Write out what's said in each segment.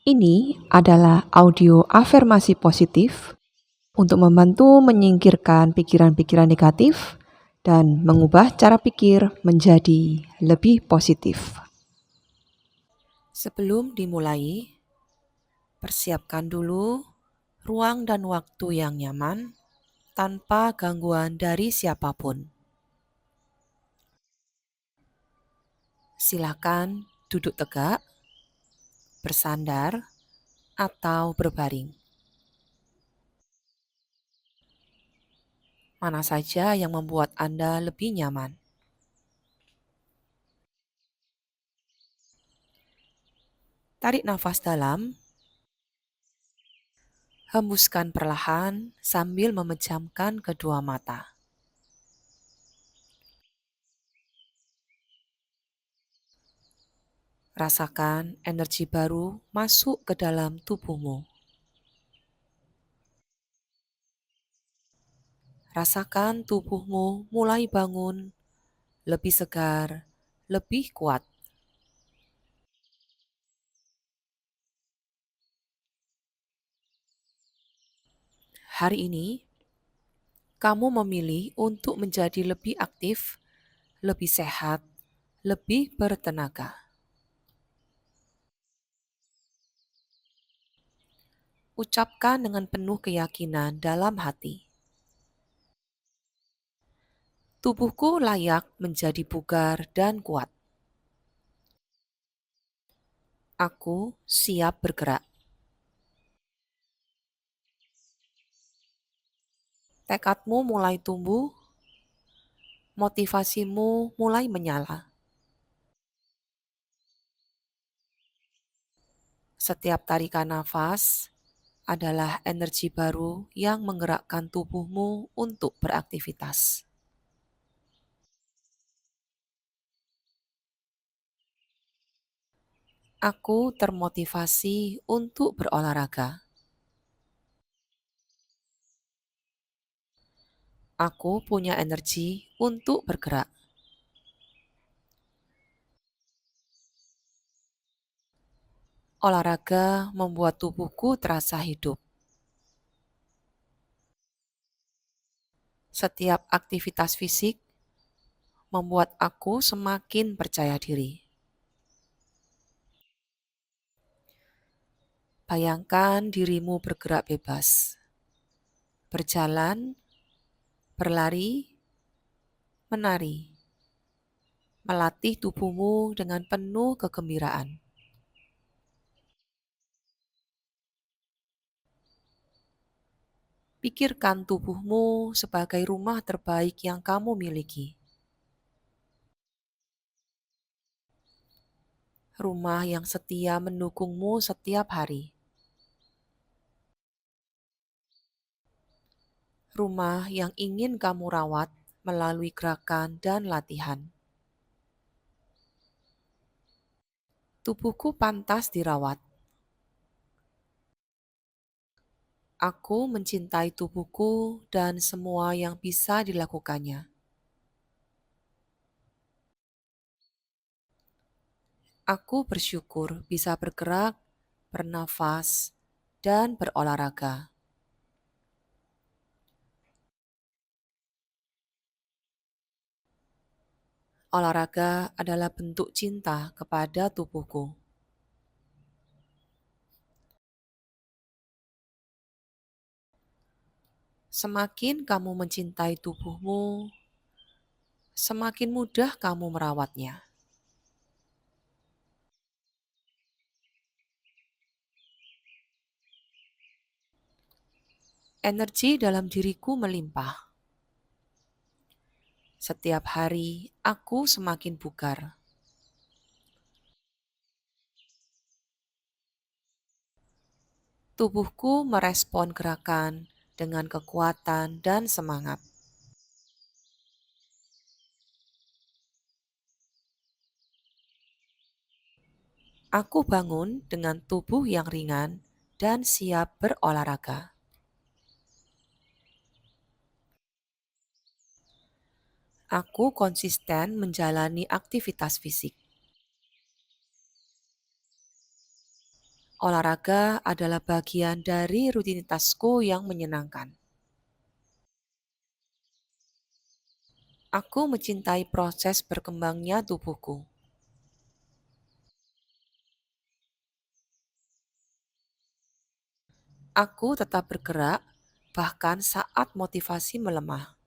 Ini adalah audio afirmasi positif untuk membantu menyingkirkan pikiran-pikiran negatif dan mengubah cara pikir menjadi lebih positif. Sebelum dimulai, persiapkan dulu ruang dan waktu yang nyaman tanpa gangguan dari siapapun. Silakan duduk tegak, bersandar, atau berbaring. Mana saja yang membuat Anda lebih nyaman. Tarik nafas dalam, hembuskan perlahan sambil memejamkan kedua mata. Rasakan energi baru masuk ke dalam tubuhmu. Rasakan tubuhmu mulai bangun, lebih segar, lebih kuat. Hari ini, kamu memilih untuk menjadi lebih aktif, lebih sehat, lebih bertenaga. Ucapkan dengan penuh keyakinan dalam hati. Tubuhku layak menjadi bugar dan kuat. Aku siap bergerak. Tekadmu mulai tumbuh, motivasimu mulai menyala. Setiap tarikan nafas adalah energi baru yang menggerakkan tubuhmu untuk beraktivitas. Aku termotivasi untuk berolahraga. Aku punya energi untuk bergerak. Olahraga membuat tubuhku terasa hidup. Setiap aktivitas fisik membuat aku semakin percaya diri. Bayangkan dirimu bergerak bebas, berjalan, berlari, menari, melatih tubuhmu dengan penuh kegembiraan. Pikirkan tubuhmu sebagai rumah terbaik yang kamu miliki. Rumah yang setia mendukungmu setiap hari. Rumah yang ingin kamu rawat melalui gerakan dan latihan. Tubuhku pantas dirawat. Aku mencintai tubuhku dan semua yang bisa dilakukannya. Aku bersyukur bisa bergerak, bernafas, dan berolahraga. Olahraga adalah bentuk cinta kepada tubuhku. Semakin kamu mencintai tubuhmu, semakin mudah kamu merawatnya. Energi dalam diriku melimpah. Setiap hari aku semakin bugar. Tubuhku merespon gerakan dengan kekuatan dan semangat. Aku bangun dengan tubuh yang ringan dan siap berolahraga. Aku konsisten menjalani aktivitas fisik. Olahraga adalah bagian dari rutinitasku yang menyenangkan. Aku mencintai proses berkembangnya tubuhku. Aku tetap bergerak, bahkan saat motivasi melemah.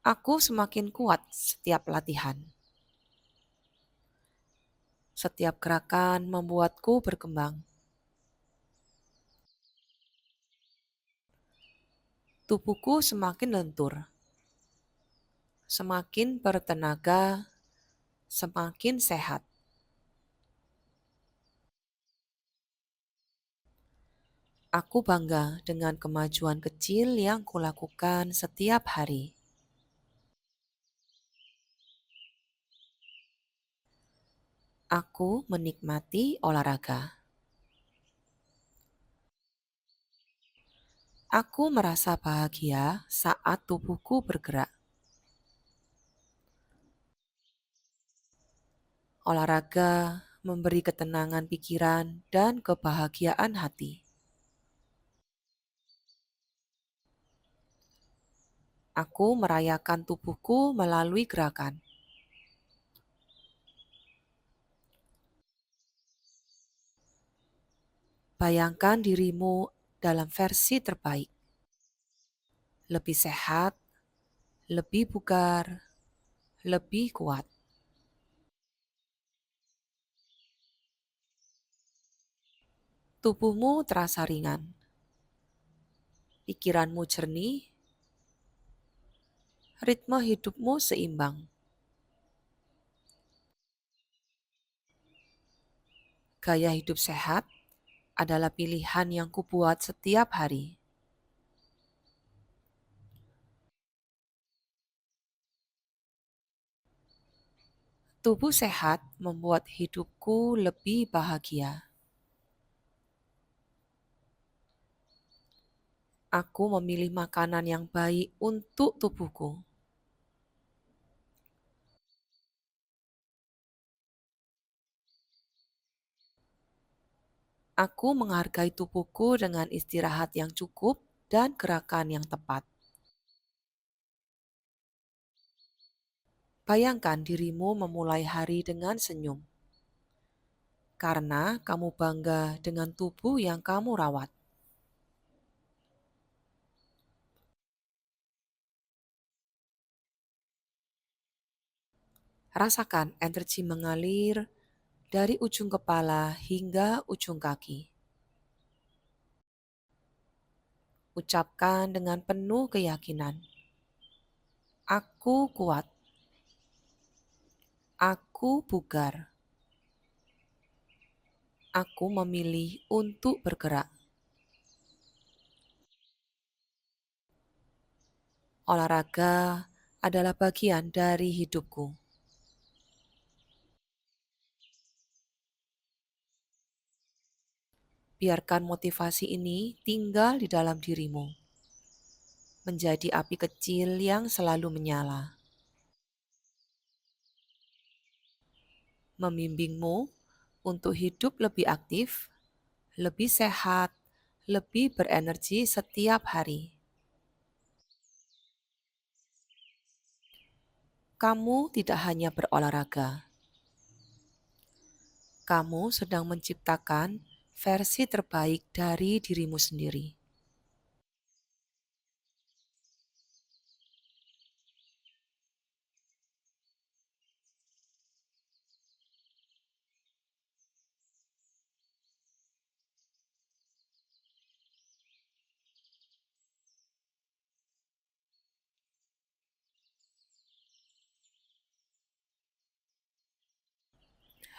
Aku semakin kuat setiap latihan. Setiap gerakan membuatku berkembang. Tubuhku semakin lentur, semakin bertenaga, semakin sehat. Aku bangga dengan kemajuan kecil yang kulakukan setiap hari. Aku menikmati olahraga. Aku merasa bahagia saat tubuhku bergerak. Olahraga memberi ketenangan pikiran dan kebahagiaan hati. Aku merayakan tubuhku melalui gerakan. Bayangkan dirimu dalam versi terbaik. Lebih sehat, lebih bugar, lebih kuat. Tubuhmu terasa ringan, pikiranmu jernih, ritme hidupmu seimbang. Gaya hidup sehat adalah pilihan yang kubuat setiap hari. Tubuh sehat membuat hidupku lebih bahagia. Aku memilih makanan yang baik untuk tubuhku. Aku menghargai tubuhku dengan istirahat yang cukup dan gerakan yang tepat. Bayangkan dirimu memulai hari dengan senyum, karena kamu bangga dengan tubuh yang kamu rawat. Rasakan energi mengalir dari ujung kepala hingga ujung kaki. Ucapkan dengan penuh keyakinan, "Aku kuat, aku bugar, aku memilih untuk bergerak." Olahraga adalah bagian dari hidupku. Biarkan motivasi ini tinggal di dalam dirimu, menjadi api kecil yang selalu menyala, membimbingmu untuk hidup lebih aktif, lebih sehat, lebih berenergi setiap hari. Kamu tidak hanya berolahraga, kamu sedang menciptakan versi terbaik dari dirimu sendiri.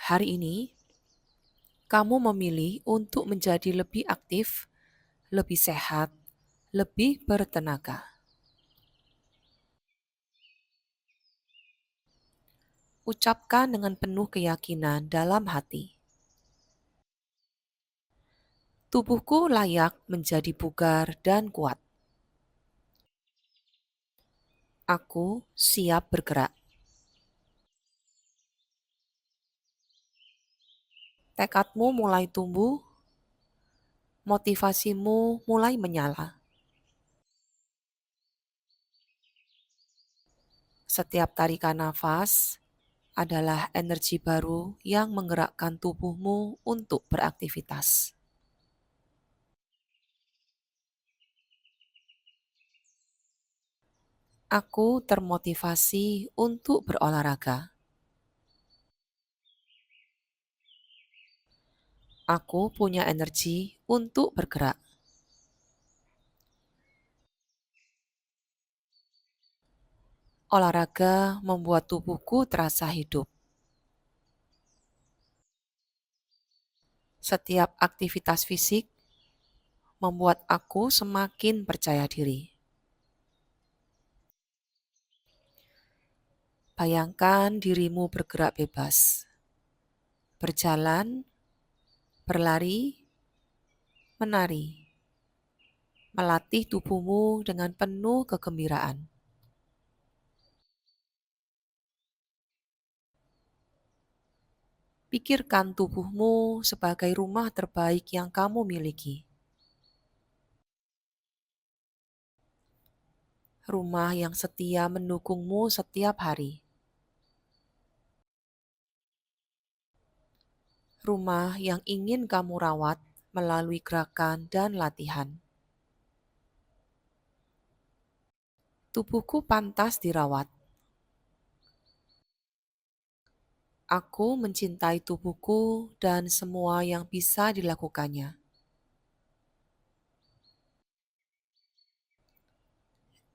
Hari ini, kamu memilih untuk menjadi lebih aktif, lebih sehat, lebih bertenaga. Ucapkan dengan penuh keyakinan dalam hati, Tubuhku layak menjadi bugar dan kuat. Aku siap bergerak. Tekadmu mulai tumbuh, motivasimu mulai menyala. Setiap tarikan nafas adalah energi baru yang menggerakkan tubuhmu untuk beraktivitas. Aku termotivasi untuk berolahraga. Aku punya energi untuk bergerak. Olahraga membuat tubuhku terasa hidup. Setiap aktivitas fisik membuat aku semakin percaya diri. Bayangkan dirimu bergerak bebas, berjalan, berlari, menari, melatih tubuhmu dengan penuh kegembiraan. Pikirkan tubuhmu sebagai rumah terbaik yang kamu miliki. Rumah yang setia mendukungmu setiap hari. Rumah yang ingin kamu rawat melalui gerakan dan latihan. Tubuhku pantas dirawat. Aku mencintai tubuhku dan semua yang bisa dilakukannya.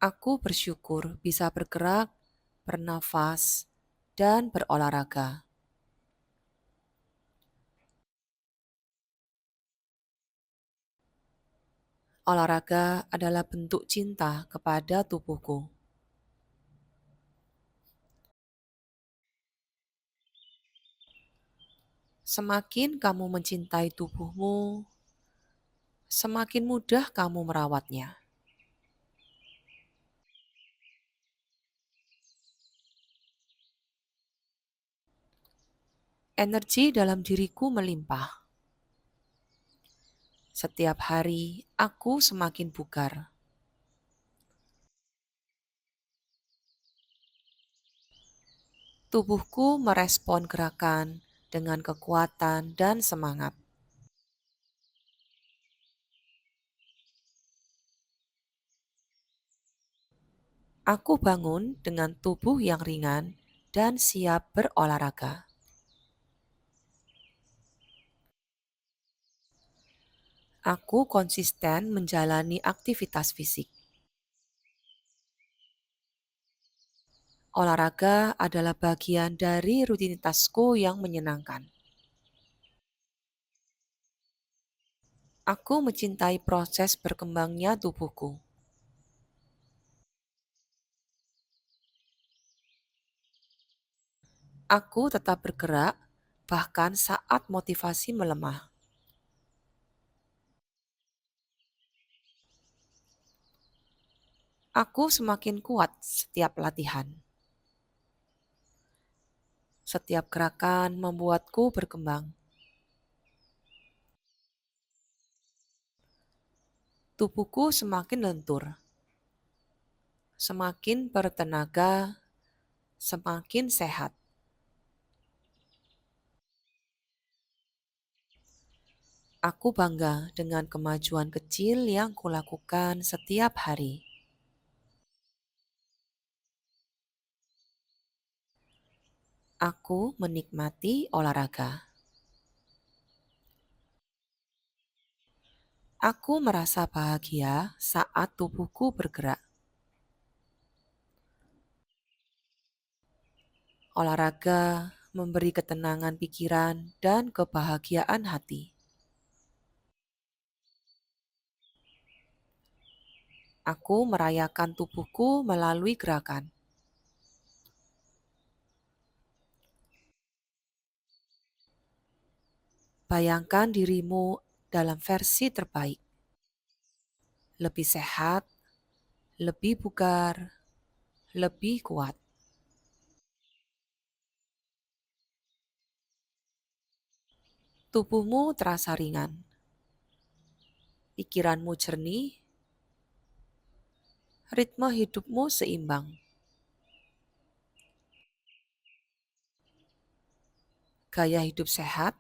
Aku bersyukur bisa bergerak, bernafas, dan berolahraga. Olahraga adalah bentuk cinta kepada tubuhku. Semakin kamu mencintai tubuhmu, semakin mudah kamu merawatnya. Energi dalam diriku melimpah. Setiap hari aku semakin bugar. Tubuhku merespon gerakan dengan kekuatan dan semangat. Aku bangun dengan tubuh yang ringan dan siap berolahraga. Aku konsisten menjalani aktivitas fisik. Olahraga adalah bagian dari rutinitasku yang menyenangkan. Aku mencintai proses berkembangnya tubuhku. Aku tetap bergerak, bahkan saat motivasi melemah. Aku semakin kuat setiap latihan. Setiap gerakan membuatku berkembang. Tubuhku semakin lentur, semakin bertenaga, semakin sehat. Aku bangga dengan kemajuan kecil yang kulakukan setiap hari. Aku menikmati olahraga. Aku merasa bahagia saat tubuhku bergerak. Olahraga memberi ketenangan pikiran dan kebahagiaan hati. Aku merayakan tubuhku melalui gerakan. Bayangkan dirimu dalam versi terbaik. Lebih sehat, lebih bugar, lebih kuat. Tubuhmu terasa ringan, pikiranmu jernih, ritme hidupmu seimbang. Gaya hidup sehat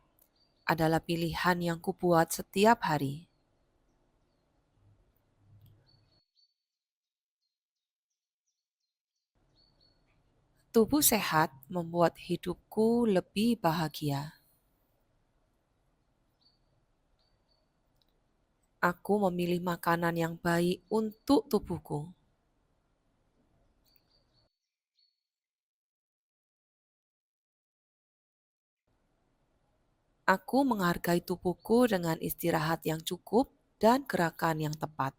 adalah pilihan yang kubuat setiap hari. Tubuh sehat membuat hidupku lebih bahagia. Aku memilih makanan yang baik untuk tubuhku. Aku menghargai tubuhku dengan istirahat yang cukup dan gerakan yang tepat.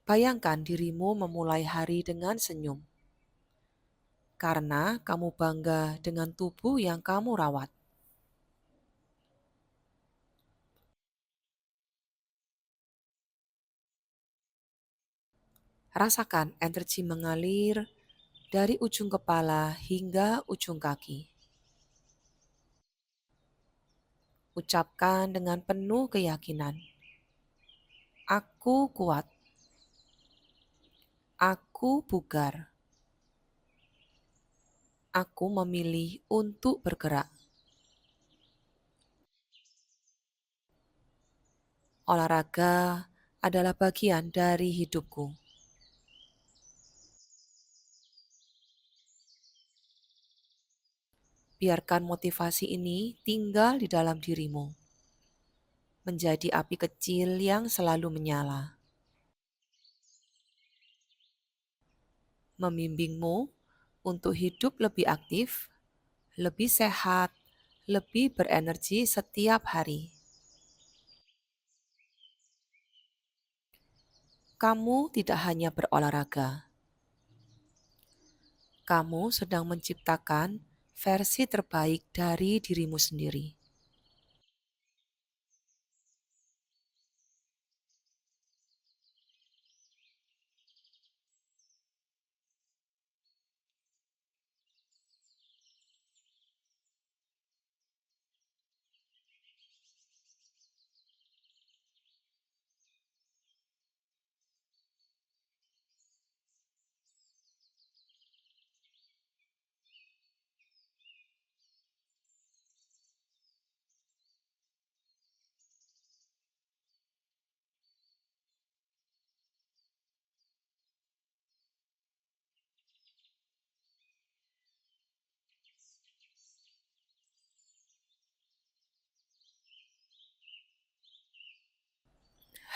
Bayangkan dirimu memulai hari dengan senyum, karena kamu bangga dengan tubuh yang kamu rawat. Rasakan energi mengalir dari ujung kepala hingga ujung kaki. Ucapkan dengan penuh keyakinan, "Aku kuat, aku bugar, aku memilih untuk bergerak." Olahraga adalah bagian dari hidupku. Biarkan motivasi ini tinggal di dalam dirimu, menjadi api kecil yang selalu menyala, membimbingmu untuk hidup lebih aktif, lebih sehat, lebih berenergi setiap hari. Kamu tidak hanya berolahraga, kamu sedang menciptakan versi terbaik dari dirimu sendiri.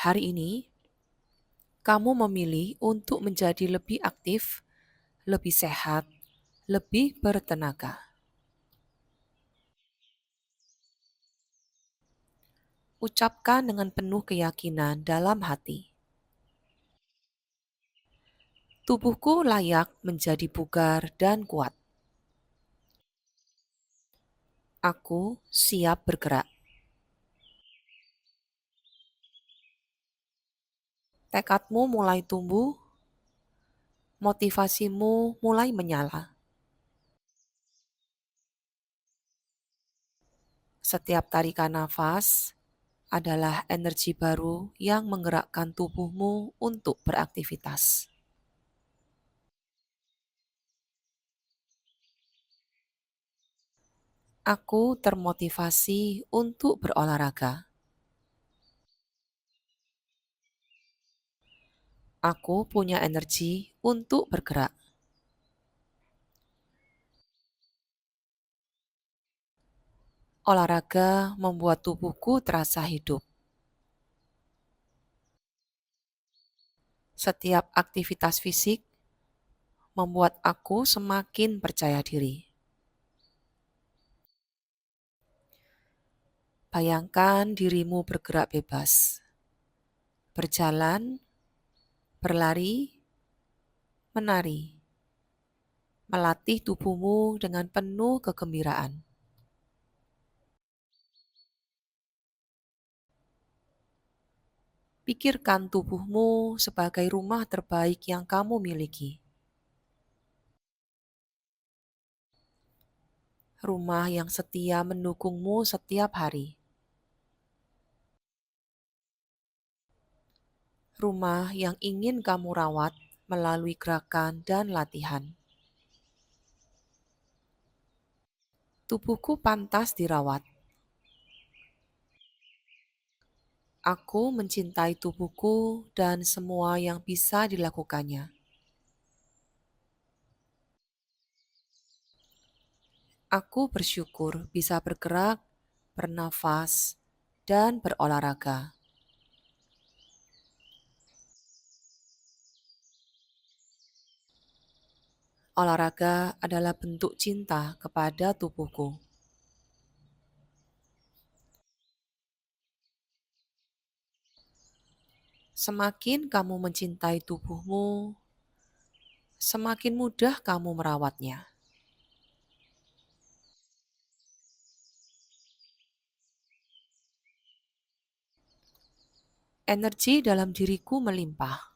Hari ini, kamu memilih untuk menjadi lebih aktif, lebih sehat, lebih bertenaga. Ucapkan dengan penuh keyakinan dalam hati, "Tubuhku layak menjadi bugar dan kuat. Aku siap bergerak." Tekadmu mulai tumbuh, motivasimu mulai menyala. Setiap tarikan nafas adalah energi baru yang menggerakkan tubuhmu untuk beraktivitas. Aku termotivasi untuk berolahraga. Aku punya energi untuk bergerak. Olahraga membuat tubuhku terasa hidup. Setiap aktivitas fisik membuat aku semakin percaya diri. Bayangkan dirimu bergerak bebas, berjalan, berlari, menari, melatih tubuhmu dengan penuh kegembiraan. Pikirkan tubuhmu sebagai rumah terbaik yang kamu miliki. Rumah yang setia mendukungmu setiap hari. Rumah yang ingin kamu rawat melalui gerakan dan latihan. Tubuhku pantas dirawat. Aku mencintai tubuhku dan semua yang bisa dilakukannya. Aku bersyukur bisa bergerak, bernafas, dan berolahraga. Olahraga adalah bentuk cinta kepada tubuhku. Semakin kamu mencintai tubuhmu, semakin mudah kamu merawatnya. Energi dalam diriku melimpah.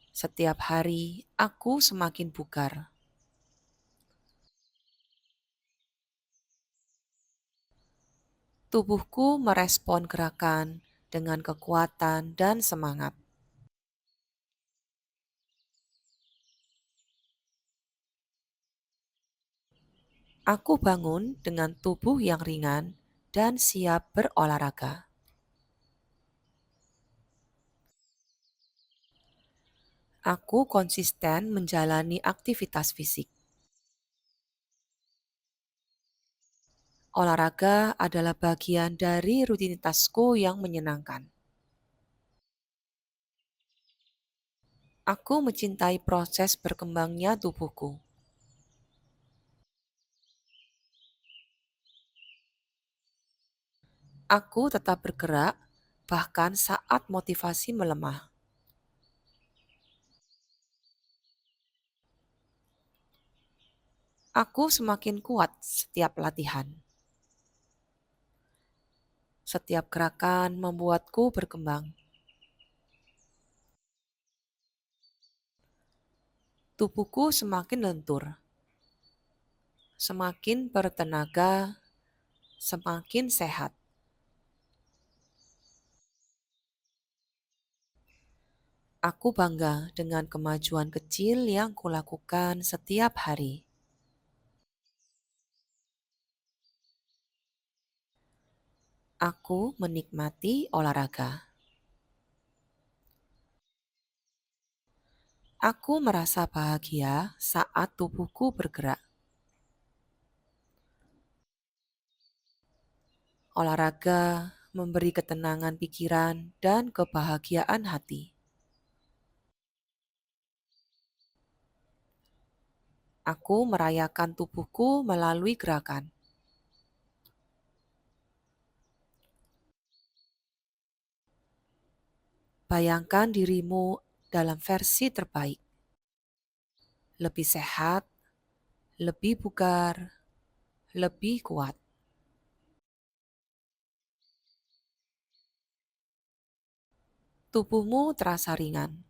Setiap hari aku semakin bugar. Tubuhku merespon gerakan dengan kekuatan dan semangat. Aku bangun dengan tubuh yang ringan dan siap berolahraga. Aku konsisten menjalani aktivitas fisik. Olahraga adalah bagian dari rutinitasku yang menyenangkan. Aku mencintai proses berkembangnya tubuhku. Aku tetap bergerak, bahkan saat motivasi melemah. Aku semakin kuat setiap latihan. Setiap gerakan membuatku berkembang. Tubuhku semakin lentur, semakin bertenaga, semakin sehat. Aku bangga dengan kemajuan kecil yang kulakukan setiap hari. Aku menikmati olahraga. Aku merasa bahagia saat tubuhku bergerak. Olahraga memberi ketenangan pikiran dan kebahagiaan hati. Aku merayakan tubuhku melalui gerakan. Bayangkan dirimu dalam versi terbaik. Lebih sehat, lebih bugar, lebih kuat. Tubuhmu terasa ringan,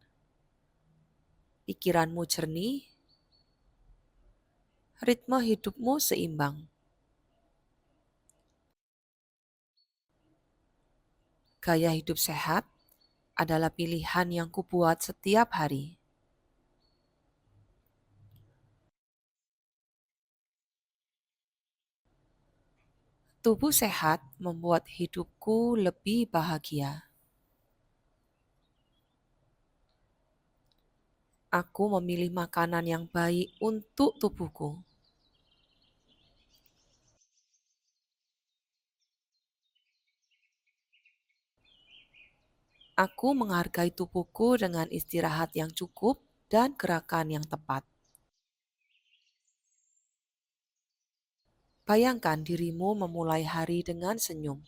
pikiranmu jernih, ritme hidupmu seimbang. Gaya hidup sehat adalah pilihan yang kubuat setiap hari. Tubuh sehat membuat hidupku lebih bahagia. Aku memilih makanan yang baik untuk tubuhku. Aku menghargai tubuhku dengan istirahat yang cukup dan gerakan yang tepat. Bayangkan dirimu memulai hari dengan senyum,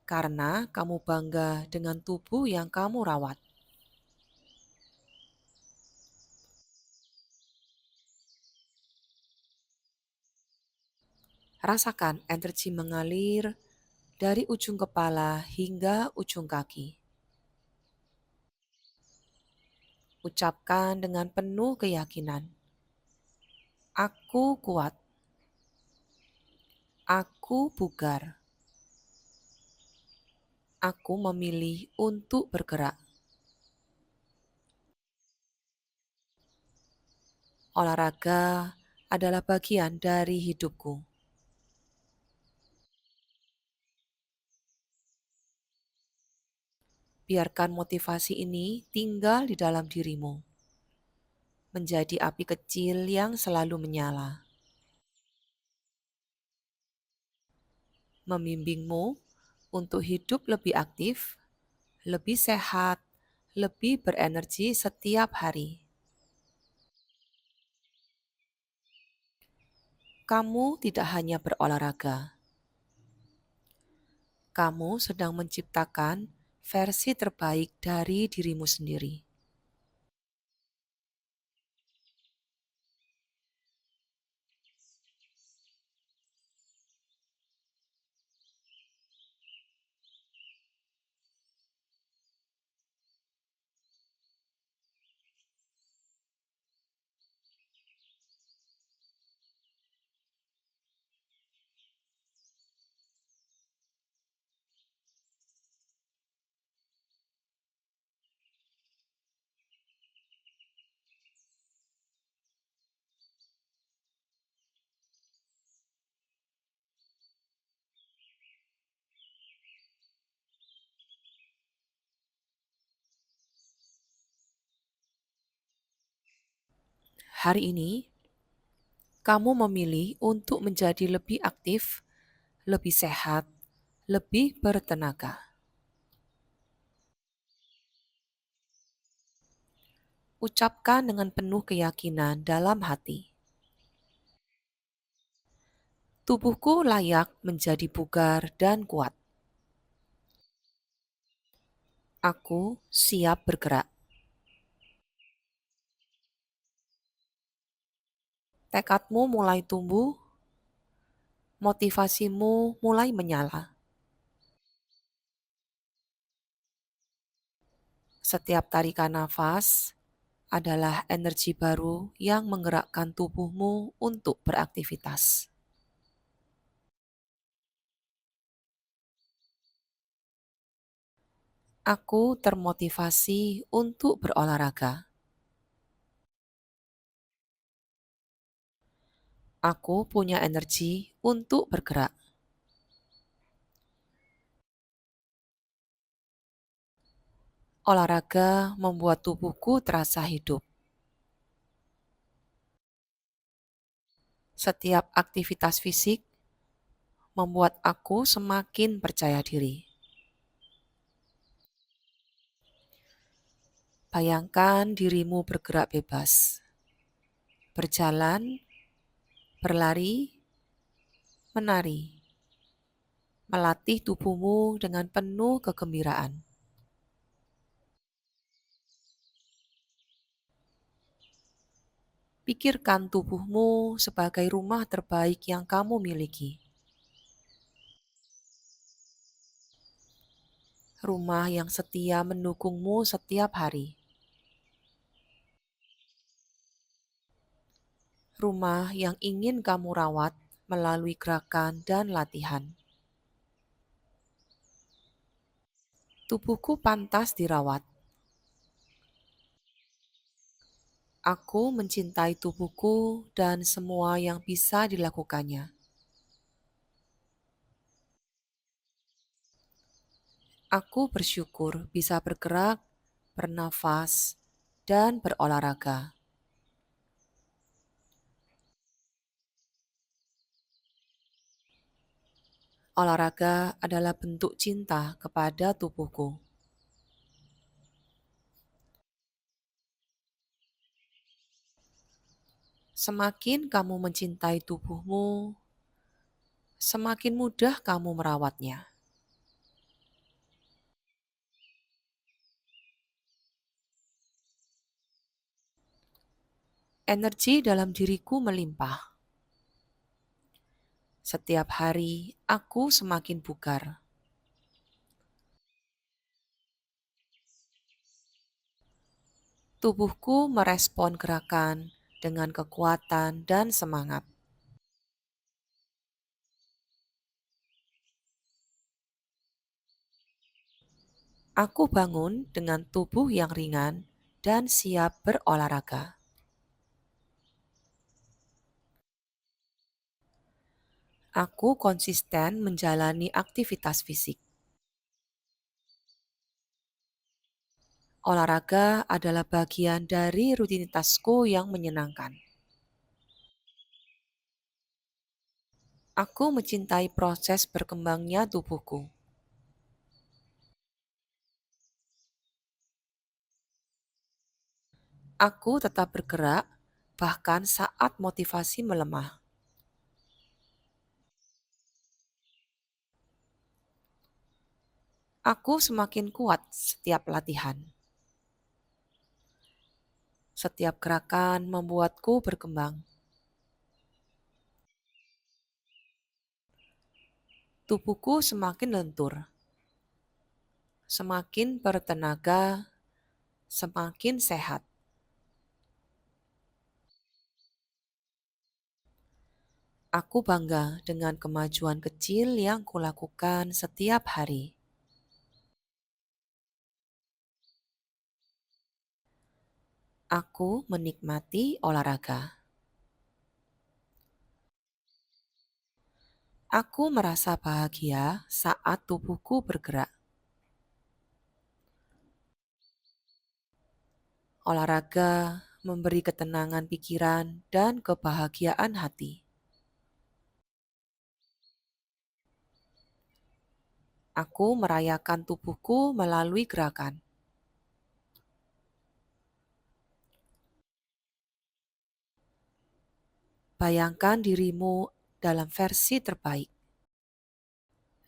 karena kamu bangga dengan tubuh yang kamu rawat. Rasakan energi mengalir dari ujung kepala hingga ujung kaki. Ucapkan dengan penuh keyakinan, aku kuat, aku bugar, aku memilih untuk bergerak. Olahraga adalah bagian dari hidupku. Biarkan motivasi ini tinggal di dalam dirimu, menjadi api kecil yang selalu menyala, membimbingmu untuk hidup lebih aktif, lebih sehat, lebih berenergi setiap hari. Kamu tidak hanya berolahraga, kamu sedang menciptakan versi terbaik dari dirimu sendiri. Hari ini, kamu memilih untuk menjadi lebih aktif, lebih sehat, lebih bertenaga. Ucapkan dengan penuh keyakinan dalam hati. Tubuhku layak menjadi bugar dan kuat. Aku siap bergerak. Tekadmu mulai tumbuh, motivasimu mulai menyala. Setiap tarikan nafas adalah energi baru yang menggerakkan tubuhmu untuk beraktivitas. Aku termotivasi untuk berolahraga. Aku punya energi untuk bergerak. Olahraga membuat tubuhku terasa hidup. Setiap aktivitas fisik membuat aku semakin percaya diri. Bayangkan dirimu bergerak bebas, berjalan, berlari, menari, melatih tubuhmu dengan penuh kegembiraan. Pikirkan tubuhmu sebagai rumah terbaik yang kamu miliki. Rumah yang setia mendukungmu setiap hari. Rumah yang ingin kamu rawat melalui gerakan dan latihan. Tubuhku pantas dirawat. Aku mencintai tubuhku dan semua yang bisa dilakukannya. Aku bersyukur bisa bergerak, bernafas, dan berolahraga. Olahraga adalah bentuk cinta kepada tubuhku. Semakin kamu mencintai tubuhmu, semakin mudah kamu merawatnya. Energi dalam diriku melimpah. Setiap hari aku semakin bugar. Tubuhku merespon gerakan dengan kekuatan dan semangat. Aku bangun dengan tubuh yang ringan dan siap berolahraga. Aku konsisten menjalani aktivitas fisik. Olahraga adalah bagian dari rutinitasku yang menyenangkan. Aku mencintai proses berkembangnya tubuhku. Aku tetap bergerak, bahkan saat motivasi melemah. Aku semakin kuat setiap latihan. Setiap gerakan membuatku berkembang. Tubuhku semakin lentur, semakin bertenaga, semakin sehat. Aku bangga dengan kemajuan kecil yang kulakukan setiap hari. Aku menikmati olahraga. Aku merasa bahagia saat tubuhku bergerak. Olahraga memberi ketenangan pikiran dan kebahagiaan hati. Aku merayakan tubuhku melalui gerakan. Bayangkan dirimu dalam versi terbaik.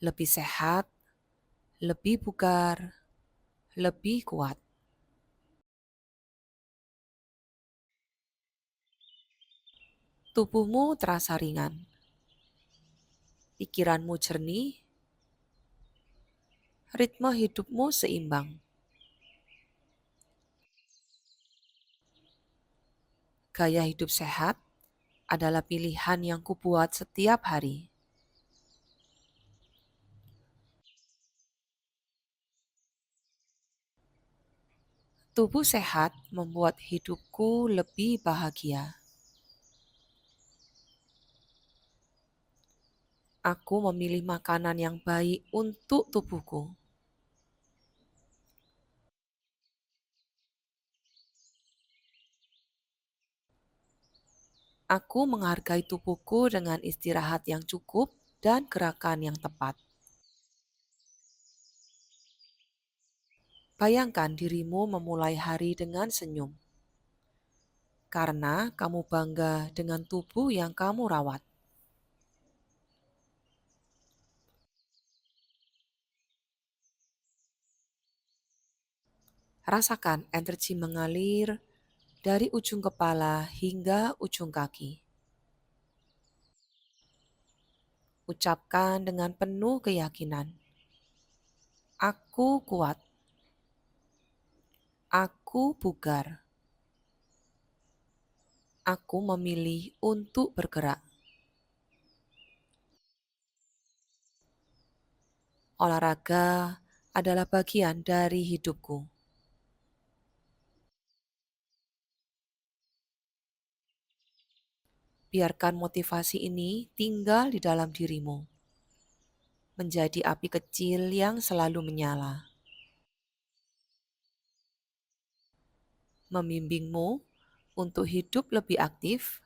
Lebih sehat, lebih bugar, lebih kuat. Tubuhmu terasa ringan, pikiranmu jernih, ritme hidupmu seimbang. Gaya hidup sehat adalah pilihan yang kubuat setiap hari. Tubuh sehat membuat hidupku lebih bahagia. Aku memilih makanan yang baik untuk tubuhku. Aku menghargai tubuhku dengan istirahat yang cukup dan gerakan yang tepat. Bayangkan dirimu memulai hari dengan senyum, karena kamu bangga dengan tubuh yang kamu rawat. Rasakan energi mengalir dari ujung kepala hingga ujung kaki. Ucapkan dengan penuh keyakinan, "Aku kuat, aku bugar, aku memilih untuk bergerak." Olahraga adalah bagian dari hidupku. Biarkan motivasi ini tinggal di dalam dirimu, menjadi api kecil yang selalu menyala, membimbingmu untuk hidup lebih aktif,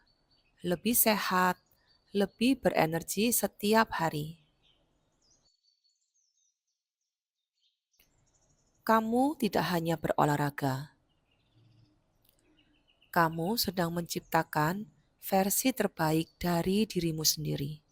lebih sehat, lebih berenergi setiap hari. Kamu tidak hanya berolahraga, kamu sedang menciptakan versi terbaik dari dirimu sendiri.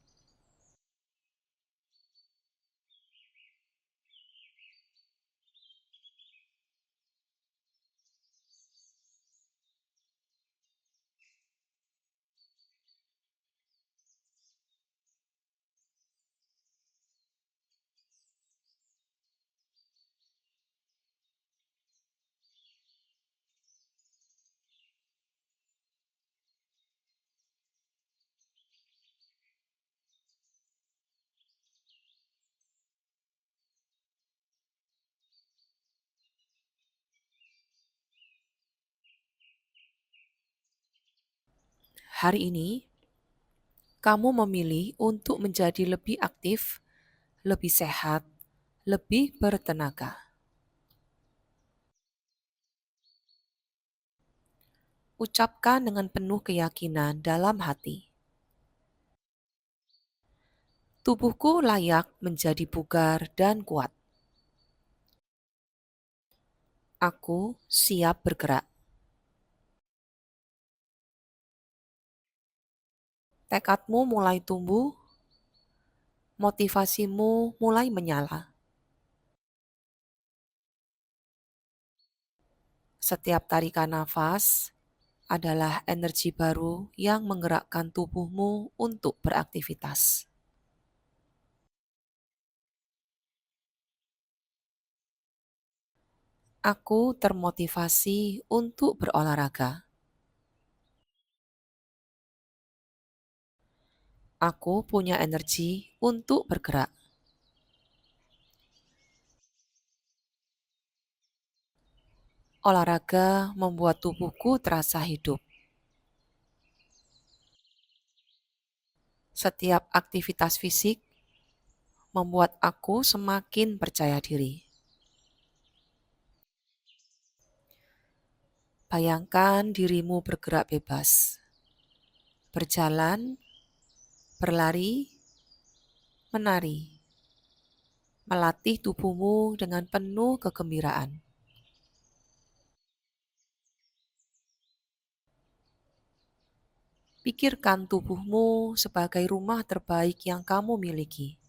Hari ini, kamu memilih untuk menjadi lebih aktif, lebih sehat, lebih bertenaga. Ucapkan dengan penuh keyakinan dalam hati. Tubuhku layak menjadi bugar dan kuat. Aku siap bergerak. Tekadmu mulai tumbuh, motivasimu mulai menyala. Setiap tarikan nafas adalah energi baru yang menggerakkan tubuhmu untuk beraktivitas. Aku termotivasi untuk berolahraga. Aku punya energi untuk bergerak. Olahraga membuat tubuhku terasa hidup. Setiap aktivitas fisik membuat aku semakin percaya diri. Bayangkan dirimu bergerak bebas, berjalan, berlari, menari, melatih tubuhmu dengan penuh kegembiraan. Pikirkan tubuhmu sebagai rumah terbaik yang kamu miliki.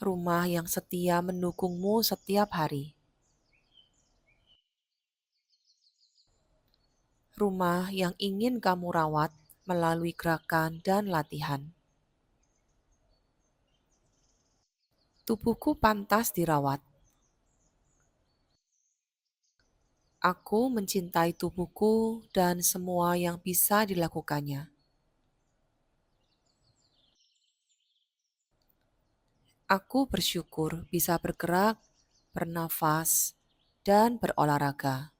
Rumah yang setia mendukungmu setiap hari. Rumah yang ingin kamu rawat melalui gerakan dan latihan. Tubuhku pantas dirawat. Aku mencintai tubuhku dan semua yang bisa dilakukannya. Aku bersyukur bisa bergerak, bernafas, dan berolahraga.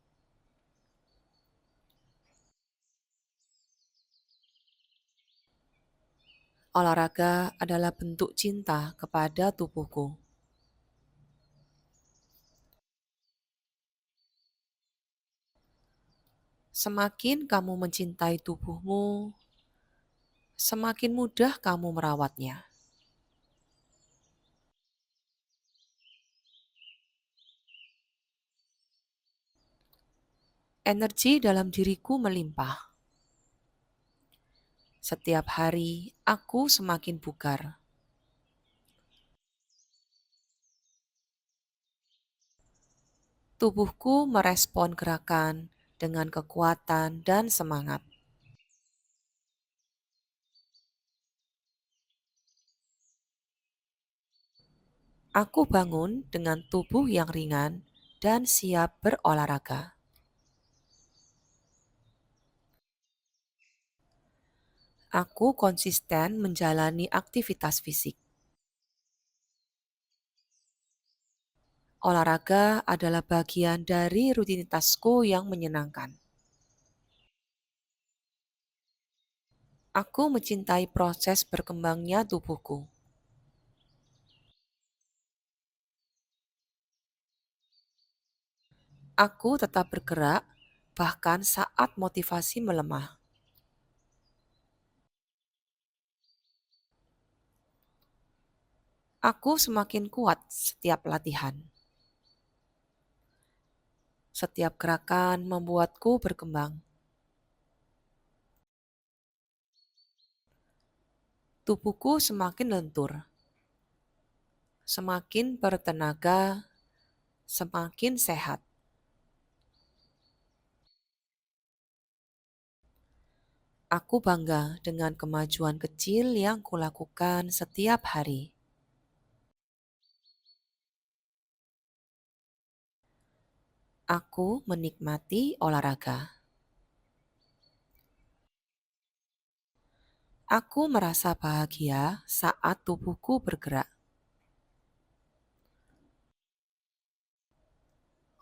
Olahraga adalah bentuk cinta kepada tubuhku. Semakin kamu mencintai tubuhmu, semakin mudah kamu merawatnya. Energi dalam diriku melimpah. Setiap hari aku semakin bugar. Tubuhku merespon gerakan dengan kekuatan dan semangat. Aku bangun dengan tubuh yang ringan dan siap berolahraga. Aku konsisten menjalani aktivitas fisik. Olahraga adalah bagian dari rutinitasku yang menyenangkan. Aku mencintai proses berkembangnya tubuhku. Aku tetap bergerak, bahkan saat motivasi melemah. Aku semakin kuat setiap latihan. Setiap gerakan membuatku berkembang. Tubuhku semakin lentur, semakin bertenaga, semakin sehat. Aku bangga dengan kemajuan kecil yang kulakukan setiap hari. Aku menikmati olahraga. Aku merasa bahagia saat tubuhku bergerak.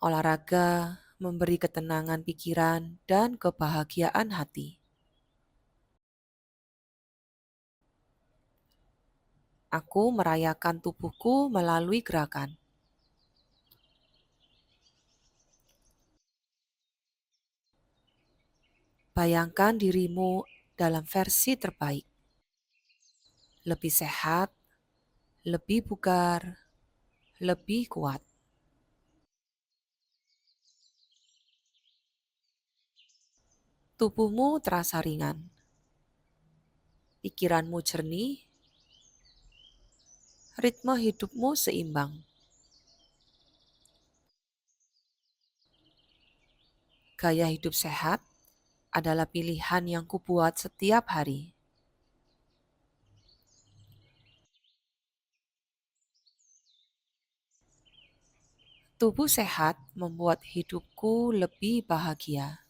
Olahraga memberi ketenangan pikiran dan kebahagiaan hati. Aku merayakan tubuhku melalui gerakan. Bayangkan dirimu dalam versi terbaik, lebih sehat, lebih bugar, lebih kuat. Tubuhmu terasa ringan, pikiranmu jernih, ritme hidupmu seimbang. Gaya hidup sehat adalah pilihan yang kubuat setiap hari. Tubuh sehat membuat hidupku lebih bahagia.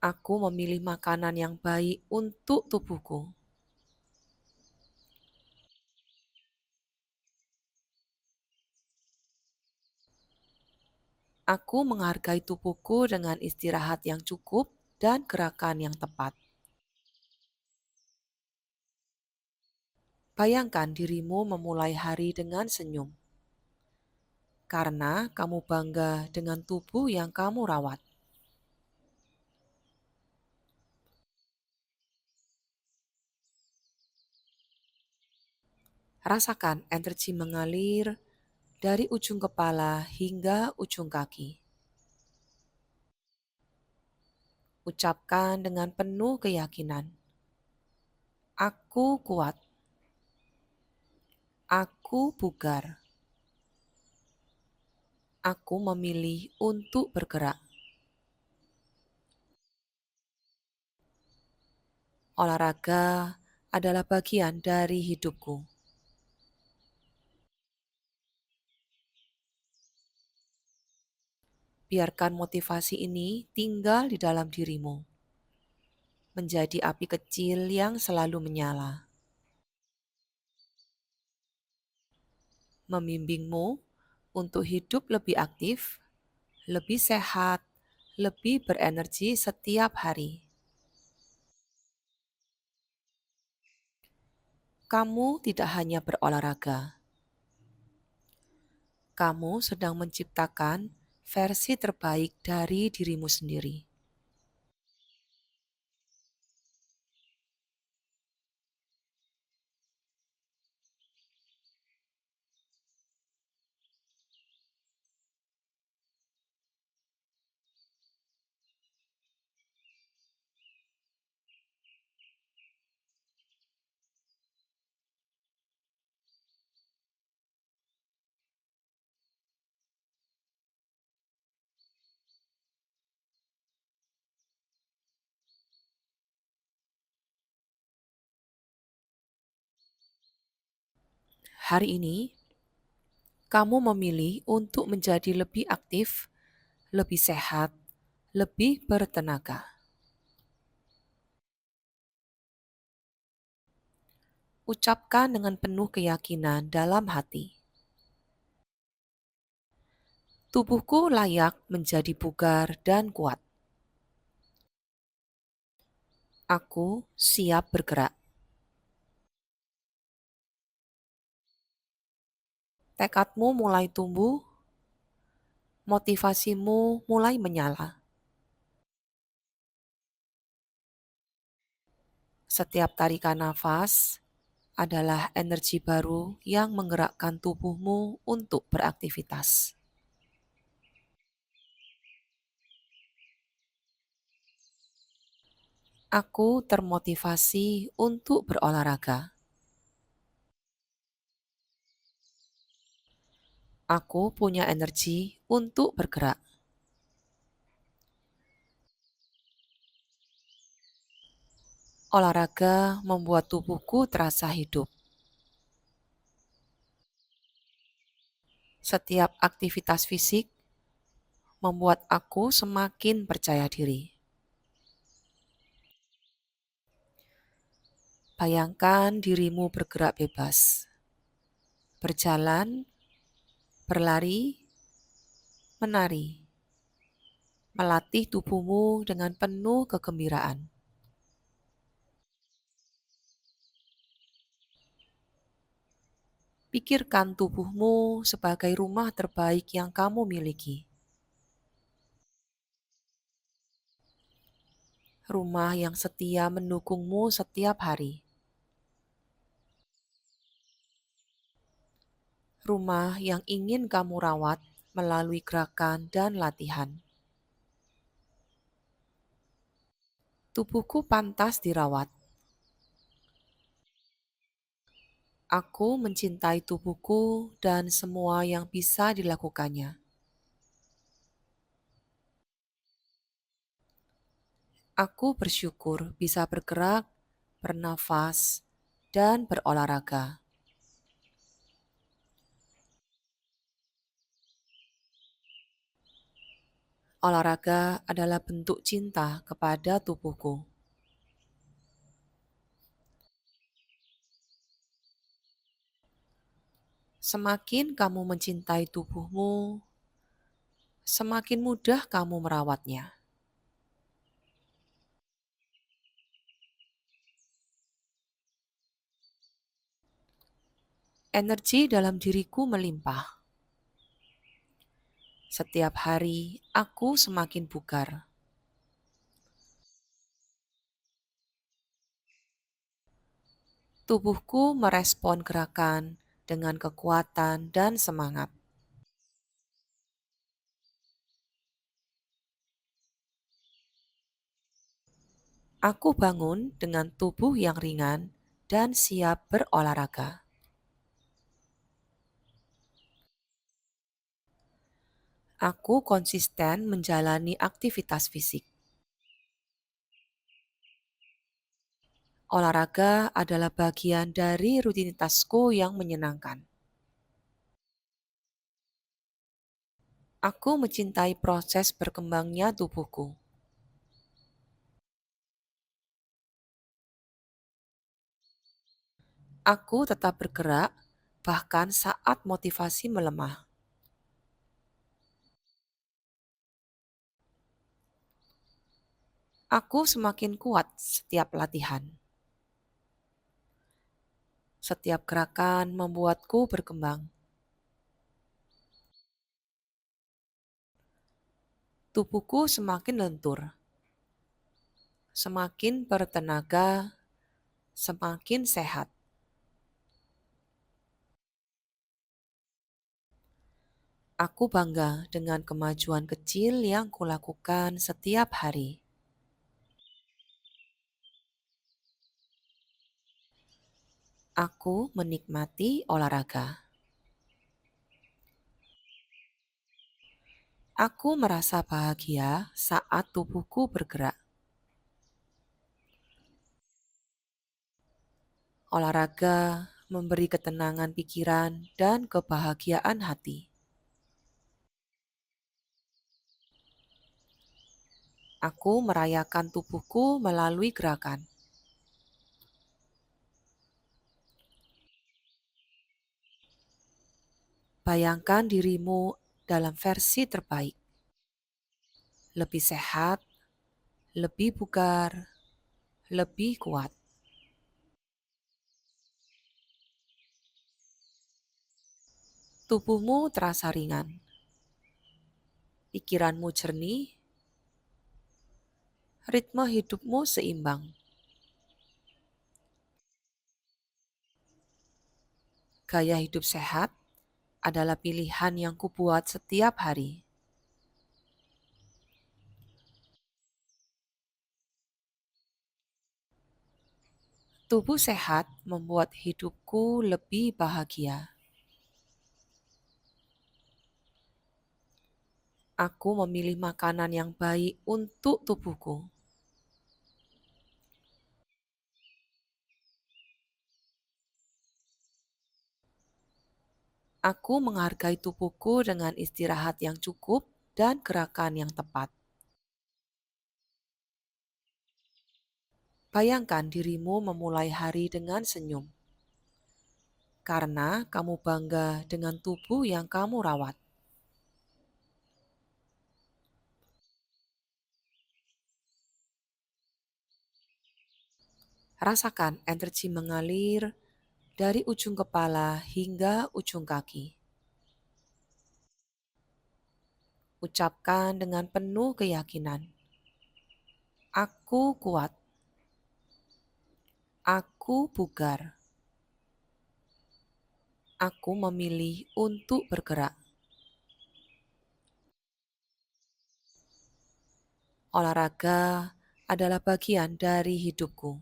Aku memilih makanan yang baik untuk tubuhku. Aku menghargai tubuhku dengan istirahat yang cukup dan gerakan yang tepat. Bayangkan dirimu memulai hari dengan senyum, karena kamu bangga dengan tubuh yang kamu rawat. Rasakan energi mengalir dari ujung kepala hingga ujung kaki. Ucapkan dengan penuh keyakinan, "Aku kuat, aku bugar, aku memilih untuk bergerak." Olahraga adalah bagian dari hidupku. Biarkan motivasi ini tinggal di dalam dirimu, menjadi api kecil yang selalu menyala, membimbingmu untuk hidup lebih aktif, lebih sehat, lebih berenergi setiap hari. Kamu tidak hanya berolahraga, kamu sedang menciptakan versi terbaik dari dirimu sendiri. Hari ini, kamu memilih untuk menjadi lebih aktif, lebih sehat, lebih bertenaga. Ucapkan dengan penuh keyakinan dalam hati, "Tubuhku layak menjadi bugar dan kuat. Aku siap bergerak." Tekadmu mulai tumbuh, motivasimu mulai menyala. Setiap tarikan nafas adalah energi baru yang menggerakkan tubuhmu untuk beraktivitas. Aku termotivasi untuk berolahraga. Aku punya energi untuk bergerak. Olahraga membuat tubuhku terasa hidup. Setiap aktivitas fisik membuat aku semakin percaya diri. Bayangkan dirimu bergerak bebas, berjalan, berlari, menari, melatih tubuhmu dengan penuh kegembiraan. Pikirkan tubuhmu sebagai rumah terbaik yang kamu miliki. Rumah yang setia mendukungmu setiap hari. Rumah yang ingin kamu rawat melalui gerakan dan latihan. Tubuhku pantas dirawat. Aku mencintai tubuhku dan semua yang bisa dilakukannya. Aku bersyukur bisa bergerak, bernafas, dan berolahraga. Olahraga adalah bentuk cinta kepada tubuhku. Semakin kamu mencintai tubuhmu, semakin mudah kamu merawatnya. Energi dalam diriku melimpah. Setiap hari aku semakin bugar. Tubuhku merespon gerakan dengan kekuatan dan semangat. Aku bangun dengan tubuh yang ringan dan siap berolahraga. Aku konsisten menjalani aktivitas fisik. Olahraga adalah bagian dari rutinitasku yang menyenangkan. Aku mencintai proses berkembangnya tubuhku. Aku tetap bergerak, bahkan saat motivasi melemah. Aku semakin kuat setiap latihan. Setiap gerakan membuatku berkembang. Tubuhku semakin lentur, semakin bertenaga, semakin sehat. Aku bangga dengan kemajuan kecil yang kulakukan setiap hari. Aku menikmati olahraga. Aku merasa bahagia saat tubuhku bergerak. Olahraga memberi ketenangan pikiran dan kebahagiaan hati. Aku merayakan tubuhku melalui gerakan. Bayangkan dirimu dalam versi terbaik. Lebih sehat, lebih bugar, lebih kuat. Tubuhmu terasa ringan. Pikiranmu jernih. Ritme hidupmu seimbang. Gaya hidup sehat adalah pilihan yang kubuat setiap hari. Tubuh sehat membuat hidupku lebih bahagia. Aku memilih makanan yang baik untuk tubuhku. Aku menghargai tubuhku dengan istirahat yang cukup dan gerakan yang tepat. Bayangkan dirimu memulai hari dengan senyum. karena kamu bangga dengan tubuh yang kamu rawat. Rasakan energi mengalir dari ujung kepala hingga ujung kaki. Ucapkan dengan penuh keyakinan, "Aku kuat, aku bugar, aku memilih untuk bergerak." Olahraga adalah bagian dari hidupku.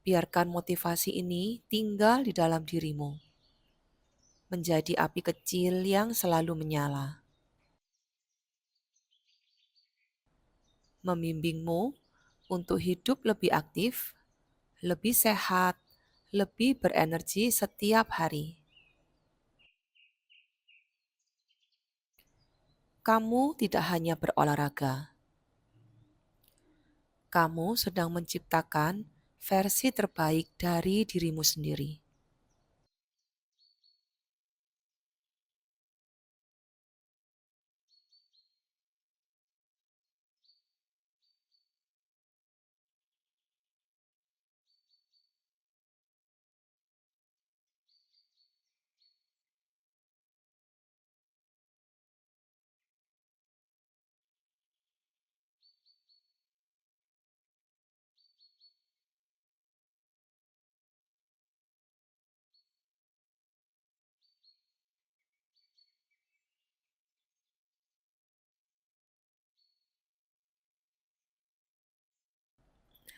Biarkan motivasi ini tinggal di dalam dirimu, menjadi api kecil yang selalu menyala, membimbingmu untuk hidup lebih aktif, lebih sehat, lebih berenergi setiap hari. Kamu tidak hanya berolahraga, kamu sedang menciptakan versi terbaik dari dirimu sendiri.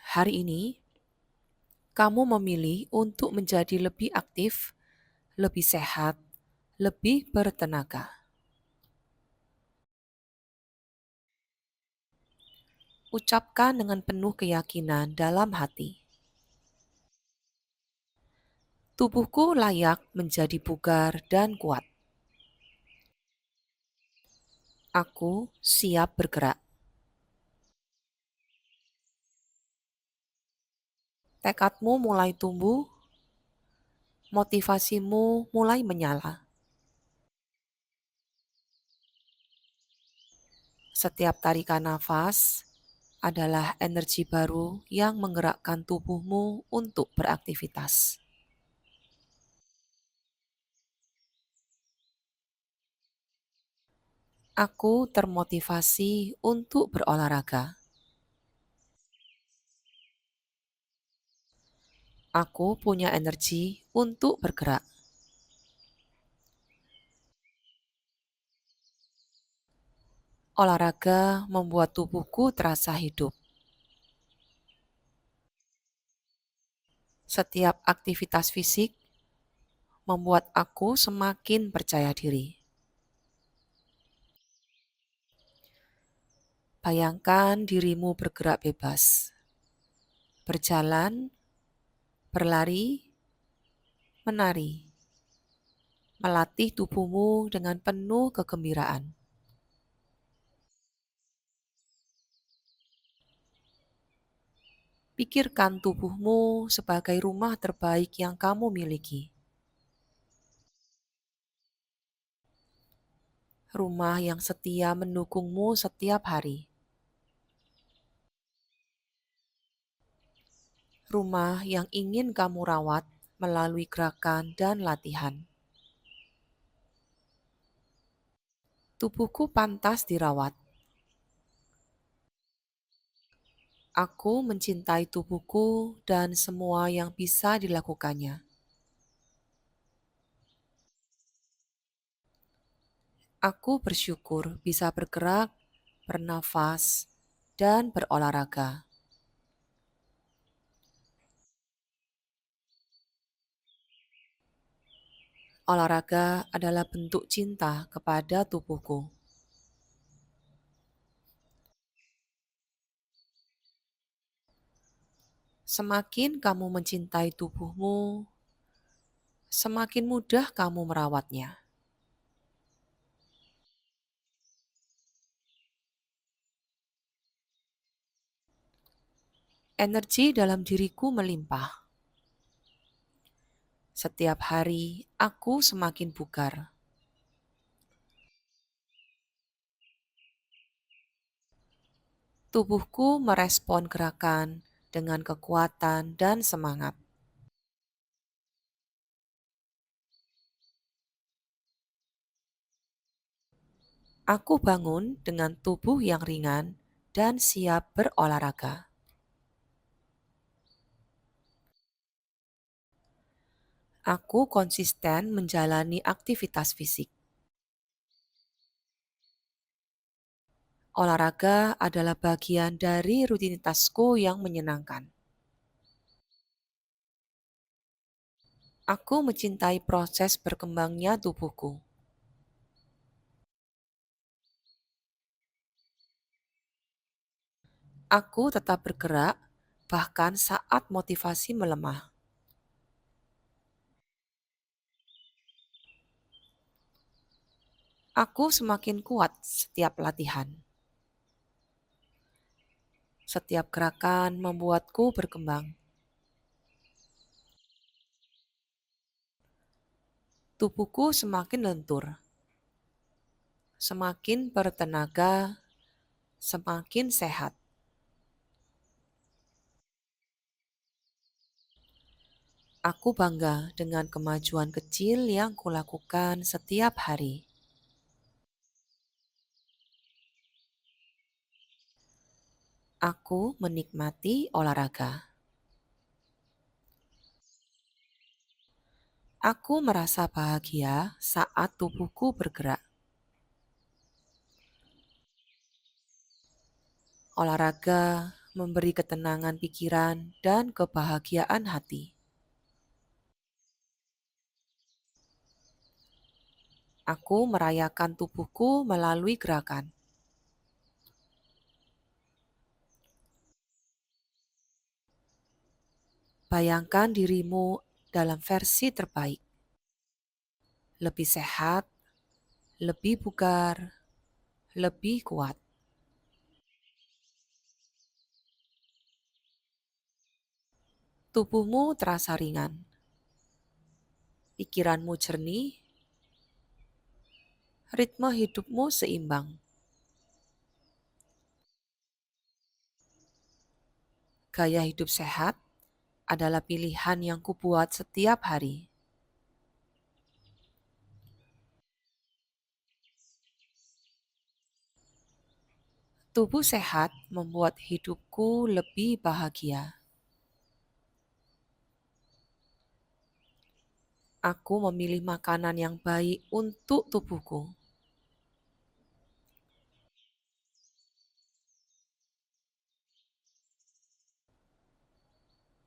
Hari ini, kamu memilih untuk menjadi lebih aktif, lebih sehat, lebih bertenaga. Ucapkan dengan penuh keyakinan dalam hati, "Tubuhku layak menjadi bugar dan kuat. Aku siap bergerak." Tekadmu mulai tumbuh, motivasimu mulai menyala. Setiap tarikan nafas adalah energi baru yang menggerakkan tubuhmu untuk beraktivitas. Aku termotivasi untuk berolahraga. Aku punya energi untuk bergerak. Olahraga membuat tubuhku terasa hidup. Setiap aktivitas fisik membuat aku semakin percaya diri. Bayangkan dirimu bergerak bebas, berjalan, berlari, menari, melatih tubuhmu dengan penuh kegembiraan. Pikirkan tubuhmu sebagai rumah terbaik yang kamu miliki. Rumah yang setia mendukungmu setiap hari. Rumah yang ingin kamu rawat melalui gerakan dan latihan. Tubuhku pantas dirawat. Aku mencintai tubuhku dan semua yang bisa dilakukannya. Aku bersyukur bisa bergerak, bernafas, dan berolahraga. Olahraga adalah bentuk cinta kepada tubuhku. Semakin kamu mencintai tubuhmu, semakin mudah kamu merawatnya. Energi dalam diriku melimpah. Setiap hari aku semakin bugar. Tubuhku merespon gerakan dengan kekuatan dan semangat. Aku bangun dengan tubuh yang ringan dan siap berolahraga. Aku konsisten menjalani aktivitas fisik. Olahraga adalah bagian dari rutinitasku yang menyenangkan. Aku mencintai proses berkembangnya tubuhku. Aku tetap bergerak, bahkan saat motivasi melemah. Aku semakin kuat setiap latihan. Setiap gerakan membuatku berkembang. Tubuhku semakin lentur, semakin bertenaga, semakin sehat. Aku bangga dengan kemajuan kecil yang kulakukan setiap hari. Aku menikmati olahraga. Aku merasa bahagia saat tubuhku bergerak. Olahraga memberi ketenangan pikiran dan kebahagiaan hati. Aku merayakan tubuhku melalui gerakan. Bayangkan dirimu dalam versi terbaik. Lebih sehat, lebih bugar, lebih kuat. Tubuhmu terasa ringan, pikiranmu jernih, ritme hidupmu seimbang. Gaya hidup sehat adalah pilihan yang kubuat setiap hari. Tubuh sehat membuat hidupku lebih bahagia. Aku memilih makanan yang baik untuk tubuhku.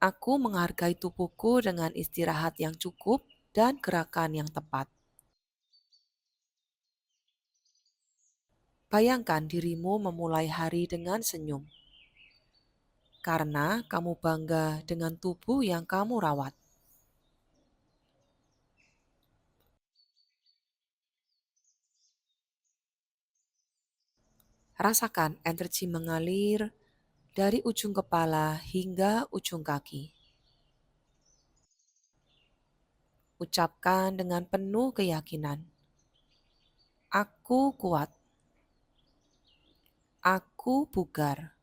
Aku menghargai tubuhku dengan istirahat yang cukup dan gerakan yang tepat. Bayangkan dirimu memulai hari dengan senyum, karena kamu bangga dengan tubuh yang kamu rawat. Rasakan energi mengalir dari ujung kepala hingga ujung kaki. Ucapkan dengan penuh keyakinan, "Aku kuat, aku bugar,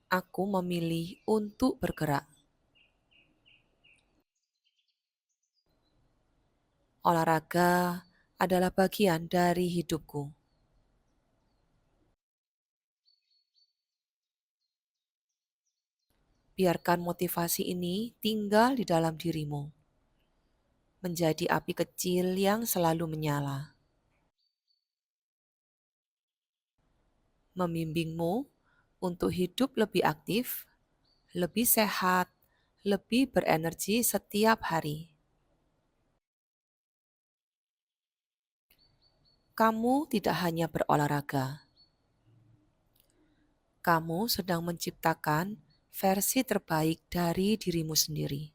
aku memilih untuk bergerak." Olahraga adalah bagian dari hidupku. Biarkan motivasi ini tinggal di dalam dirimu, menjadi api kecil yang selalu menyala, membimbingmu untuk hidup lebih aktif, lebih sehat, lebih berenergi setiap hari. Kamu tidak hanya berolahraga, kamu sedang menciptakan versi terbaik dari dirimu sendiri.